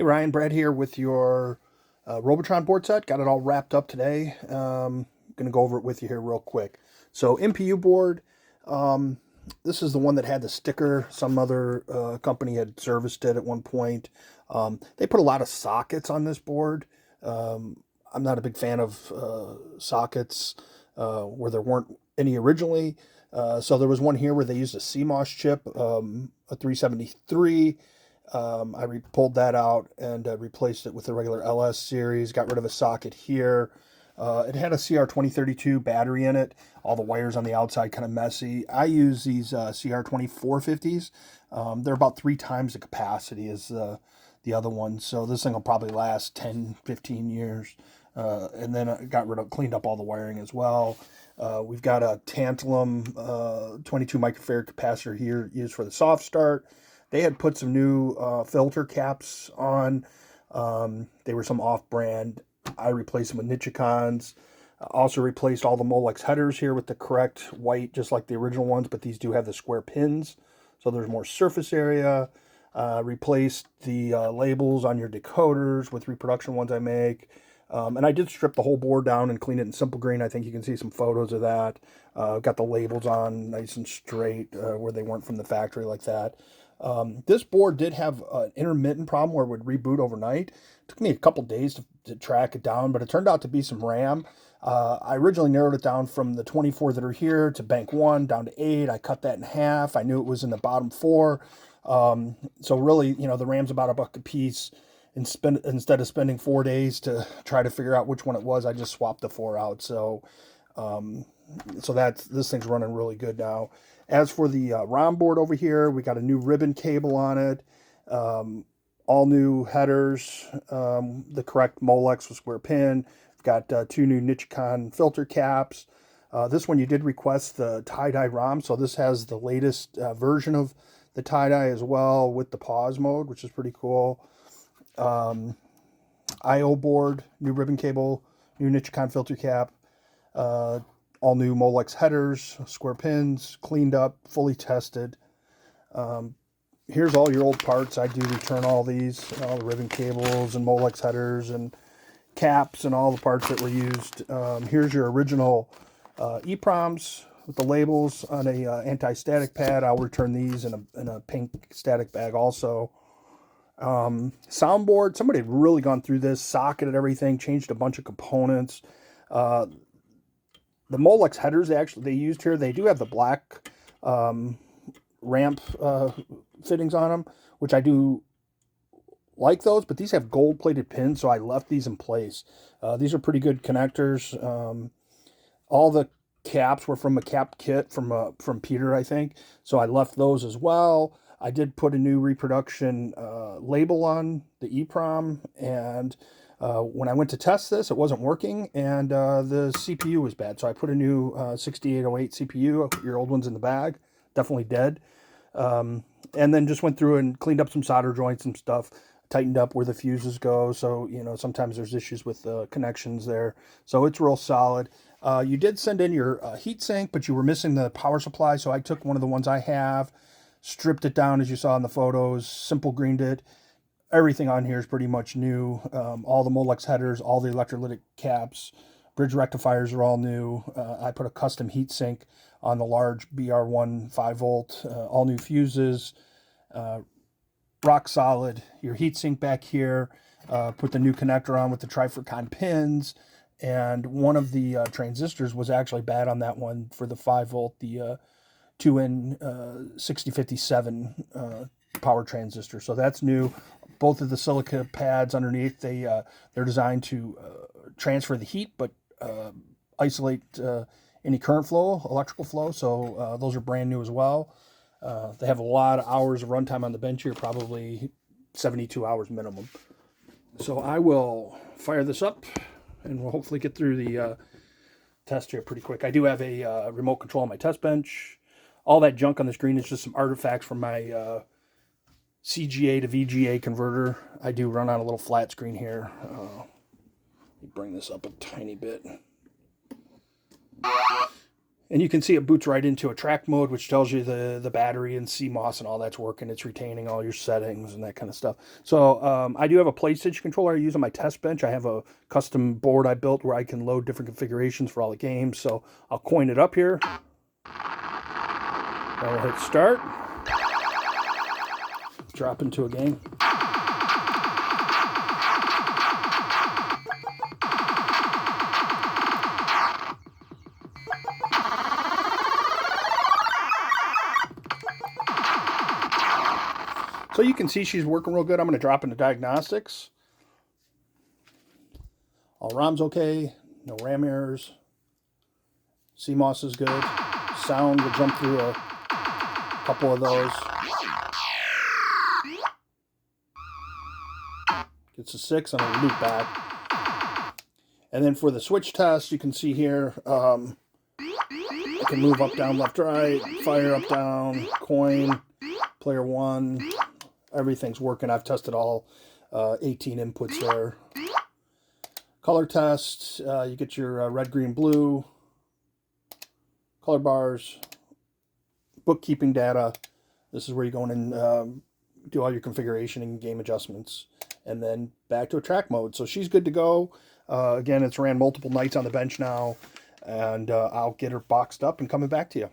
Hey Ryan, Brad here with your Robotron board set. Got it all wrapped up today. Going to go over it with you here real quick. So MPU board, um, this is the one that had the sticker. Some other company had serviced it at one point. They put a lot of sockets on this board. I'm not a big fan of sockets where there weren't any originally. So there was one here where they used a CMOS chip, a 373. I pulled that out and replaced it with the regular LS series. Got rid of a socket here. It had a CR2032 battery in it. All the wires on the outside kind of messy. I use these CR2450s. They're about 3 times the capacity as the other one. So this thing will probably last 10, 15 years. And then I cleaned up all the wiring as well. We've got a tantalum 22 microfarad capacitor here used for the soft start. They had put some new filter caps on. They were some off-brand. I replaced them with Nichicons. Also replaced all the Molex headers here with the correct white, just like the original ones, but these do have the square pins, so there's more surface area. Replaced the labels on your decoders with reproduction ones I make. And I did strip the whole board down and clean it in simple green. I think you can see some photos of that. Got the labels on nice and straight where they weren't from the factory like that. This board did have an intermittent problem where it would reboot overnight. It took me a couple days to track it down, but it turned out to be some RAM. I originally narrowed it down from the 24 that are here to bank 1 down to 8. I cut that in half. I knew it was in the bottom 4. So really, the RAM's about $1 a piece. Instead of spending 4 days to try to figure out which one it was, I just swapped the 4 out. So this thing's running really good now. As for the ROM board over here, we got a new ribbon cable on it, all new headers, the correct Molex with square pin. We've got 2 new Nichicon filter caps. This one you did request the tie-dye ROM, so this has the latest version of the tie-dye as well with the pause mode, which is pretty cool. IO board, new ribbon cable, new Nichicon filter cap, all new Molex headers, square pins, cleaned up, fully tested. Here's all your old parts. I do return all these, all the ribbon cables and Molex headers and caps and all the parts that were used. Here's your original EPROMs with the labels on a anti-static pad. I'll return these in a pink static bag also. Soundboard, somebody had really gone through this, socketed everything, changed a bunch of components. The Molex headers they used here, they do have the black ramp fittings on them, which I do like those, but these have gold-plated pins, so I left these in place. These are pretty good connectors. All the caps were from a cap kit from Peter, I think, so I left those as well. I did put a new reproduction label on the EEPROM, and when I went to test this, it wasn't working, and the CPU was bad. So I put a new 6808 CPU. Your old one's in the bag. Definitely dead. And then just went through and cleaned up some solder joints and stuff, tightened up where the fuses go. So, sometimes there's issues with connections there. So it's real solid. You did send in your heatsink, but you were missing the power supply. So I took one of the ones I have, stripped it down as you saw in the photos, simple greened it. Everything on here is pretty much new. All the Molex headers, all the electrolytic caps, bridge rectifiers are all new. I put a custom heatsink on the large BR1 5-volt, all new fuses, rock solid. Your heatsink back here, put the new connector on with the trifurcon pins, and one of the transistors was actually bad on that one for the 5-volt, the 2N6057 power transistor. So that's new. Both of the silica pads underneath, they're designed to transfer the heat, but isolate any current flow, electrical flow. So those are brand new as well. They have a lot of hours of runtime on the bench here, probably 72 hours minimum. So I will fire this up, and we'll hopefully get through the test here pretty quick. I do have a remote control on my test bench. All that junk on the screen is just some artifacts from my CGA to VGA converter. I do run on a little flat screen here. Let me bring this up a tiny bit. And you can see it boots right into a track mode, which tells you the battery and CMOS and all that's working. It's retaining all your settings and that kind of stuff. So I do have a PlayStation controller I use on my test bench. I have a custom board I built where I can load different configurations for all the games. So I'll coin it up here. I'll hit start. Drop into a game. So you can see she's working real good. I'm going to drop into diagnostics. All ROMs okay. No RAM errors. CMOS is good. Sound, we'll jump through a couple of those. Gets a 6 and I'll loop back. And then for the switch test, you can see here, I can move up, down, left, right, fire up, down, coin, player 1. Everything's working. I've tested all 18 inputs there. Color test, you get your red, green, blue, color bars, bookkeeping data. This is where you go in and do all your configuration and game adjustments. And then back to a track mode. So she's good to go. Again, it's ran multiple nights on the bench now. And I'll get her boxed up and coming back to you.